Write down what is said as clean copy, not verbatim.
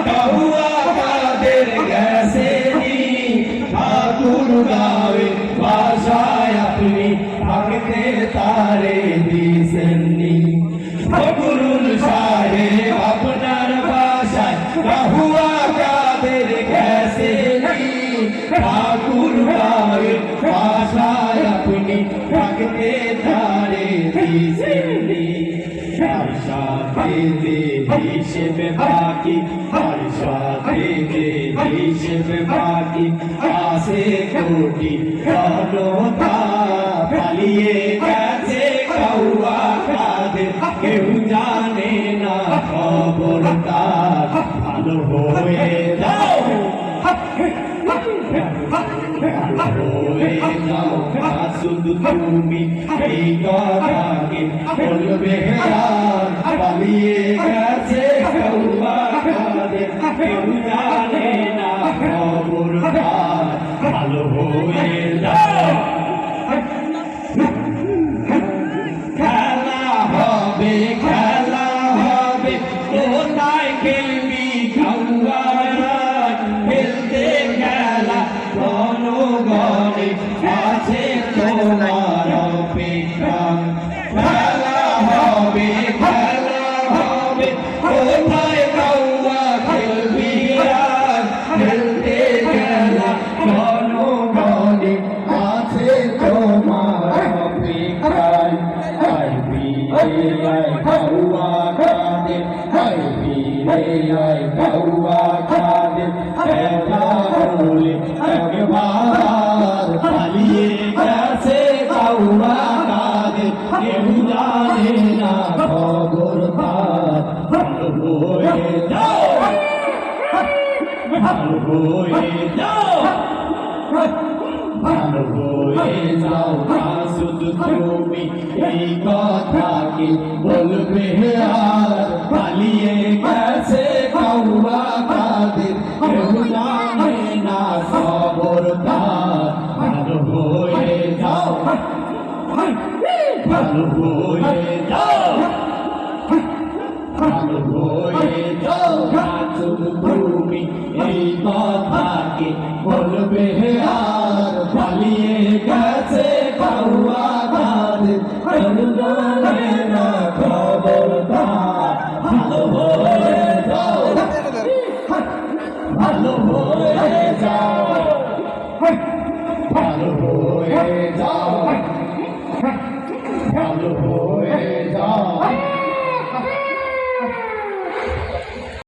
কাহুয়া কাদের গেছে ঠাকুর গাঁয়ে বাসায় আপনি থাকতে তারে দিছেননি ফখরুল সাহেব আপনার বাসায় কাহুয়া কাদের গেছে ঠাকুর গাঁয়ে বাসায় আপনি থাকতে তারে দিছেননি তার সাথে যে হিসেবে বাকি তার সাথে যে হিসেবে বাকি আসে কোটি জনতা পালিয়ে গেছে কাউয়া কাদের কেউ জানে না খবর তার ভালো হয়ে যাও শুধু তুমি এই কথাকে বলবে আর পালিয়ে গেছে কাউয়া কাদের কেউ জানে না খবর তার ভালো হয়ে যাও খেলা হবে কোথায় খেলবি কাউয়া খেলতে খেলা জনগণে আছে তোমার অপেক্ষা খেলা হবে কোথায় কাউয়া খেলবি খেলতে খেলা জনগণে আছে তোমার অপেক্ষায় কাউয়া কাদের কাউয়া কাদের খেলা হলে একবার পালিয়ে গেছে কাউয়া কাদের কেউ জানে না খবর তার ভালো হয়ে যাও ভালো হয়ে যাও ভালো হয়ে যাও না শুধু তুমি এই কথাকে বলবে আর পালিয়ে গেছে